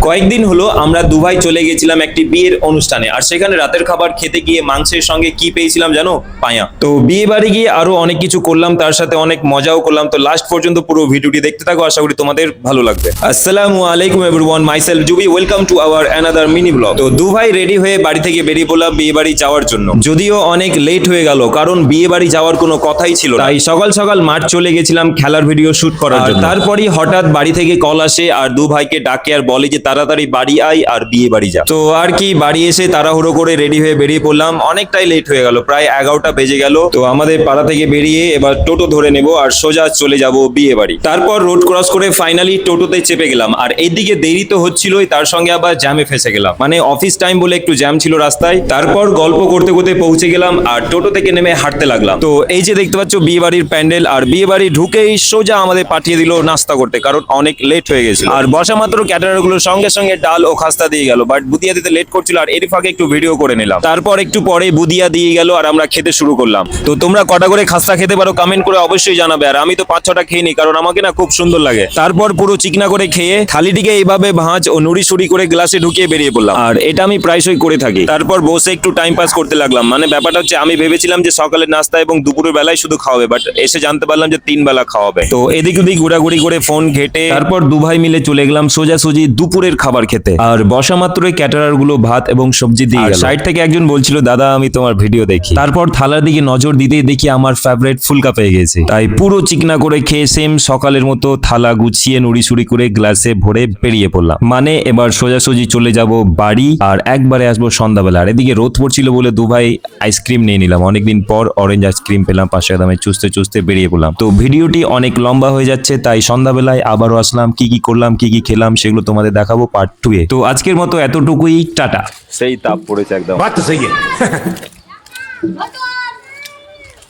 কয়েকদিন হলো আমরা দুবাই চলে গেছিলাম একটি বিয়ের অনুষ্ঠানে, আর সেখানে রাতের খাবার খেতে গিয়ে মাংসের সঙ্গে কি পেয়েছিলাম জানো? পায়া। তো বিয়ে বাড়ি গিয়ে আরো অনেক কিছু করলাম, তার সাথে অনেক মজাও করলাম। তো লাস্ট পর্যন্ত পুরো ভিডিওটি দেখতে থাকো, আশা করি তোমাদের ভালো লাগবে। আসসালামু আলাইকুম everyone, myself Jubi, welcome to our another mini blog. তো দুবাই রেডি হয়ে বাড়ি থেকে বেরিয়ে পড়লাম বিয়ে বাড়ি যাওয়ার জন্য, যদিও অনেক লেট হয়ে গেল কারণ বিয়ে বাড়ি যাওয়ার কোনো কথাই ছিল না। তাই সকাল সকাল মাঠ চলে গেছিলাম খেলার ভিডিও শুট করার জন্য। তারপরই হঠাৎ বাড়ি থেকে কল আসে আর দু ভাইকে ডাকে আর বলে যে তাড়াতাড়ি বাড়ি আয় আর বিয়ে বাড়ি যা। তো আর কি, বাড়ি এসে তাড়াহুড়ো করে রেডি হয়ে বেরিয়ে পড়লাম। অনেকটাই লেট হয়ে গেল, প্রায় 11টা বেজে গেল। তো আমাদের পাড়া থেকে বেরিয়ে এবার টোটো ধরে নেব আর সোজা চলে যাব বিয়ে বাড়ি। তারপর রোড ক্রস করে ফাইনালি টোটোতে চেপে গেলাম। আর এইদিকে দেরি তো হচ্ছিলই, তার সঙ্গে আবার জ্যামে ফেসে গেলাম, মানে অফিস টাইম বলে একটু জ্যাম ছিল রাস্তায়। তারপর গল্প করতে করতে পৌঁছে গেলাম আর টোটো থেকে নেমে হাঁটতে লাগলাম। তো এই যে দেখতে পাচ্ছ বিয়ে বাড়ির প্যান্ডেল, আর বিয়ে বাড়ি ঢুকেই সোজা আমাদের পাঠিয়ে দিল নাস্তা করতে, কারণ অনেক লেট হয়ে গেছিল। আর বসা মাত্র ক্যাটারার গুলো সঙ্গে সঙ্গে ডাল ও খাস্তা দিয়ে গেল, বাট বুদিয়া দিতে লেট করছিল আর এর ফাঁকে একটু ভিডিও করে নিলাম। তারপর একটু পরে বুদিয়া দিয়ে গেল আর আমরা খেতে শুরু করলাম। তো তোমরা কটা করে খাস্তা খেতে পারো কমেন্ট করে অবশ্যই জানাবে, আর আমি তো 5-6টা খেয়ে নি কারণ আমাকে না খুব সুন্দর লাগে। তারপর পুরো চিকনা করে খেয়ে থালিটিকে এইভাবে ভাঁজ ও নুড়ি সুড়ি করে গ্লাসে ঢুকিয়ে বেরিয়ে পড়লাম, আর এটা আমি প্রায়শই করে থাকি। তারপর বসে একটু টাইম পাস করতে লাগলাম। মানে ব্যাপারটা হচ্ছে, আমি ভেবেছিলাম যে সকালের নাস্তা এবং দুপুরের বেলায় শুধু খাওয়াবে, বাট এসে জানতে পারলাম যে 3 বেলা খাওয়াবে। তো এদিক ওদিক ঘোরাঘুরি করে ফোন ঘেটে তারপর দু ভাই মিলে চলে গেলাম সোজাসুজি দুপুরের খাবার খেতে। আর বসা মাত্রই ক্যাটারার গুলো ভাত এবং সবজি দিয়ে গেল। সাইড থেকে একজন বলছিল, দাদা আমি তোমার ভিডিও দেখি। তারপর থালার দিকে নজর দিতেই দেখি আমার ফেভারিট ফুলকা পেয়ে গেছে। তাই পুরো চিকনা করে খেয়ে সেম সকালের মতো থালা গুছিয়ে নুড়ি সুড়ি করে গ্লাসে ভরে বেরিয়ে পড়লাম। মানে এবার সোজাসুজি চলে যাব বাড়ি আর একবারে আসবো সন্ধ্যাবেলা। আর এদিকে রোদ পড়ছিল বলে দু ভাই আইসক্রিম নিয়ে নিলাম। অনেকদিন পর অরেঞ্জ আইসক্রিম পেলাম, 5 টাকা দামে। চুষতে চুষতে বেরিয়ে পড়লাম। তো ভিডিওটি অনেক লম্বা হয়ে যাচ্ছে, তাই সন্ধ্যাবেলায় আবারও আসলাম। কি কি করলাম, কি কি খেলাম, সেগুলো তোমাদের দেখাবো পার্ট 2 এ। তো আজকের মতো এতটুকুই, টাটা। সেই তাপ পড়েছে একদম। बात तो सही है।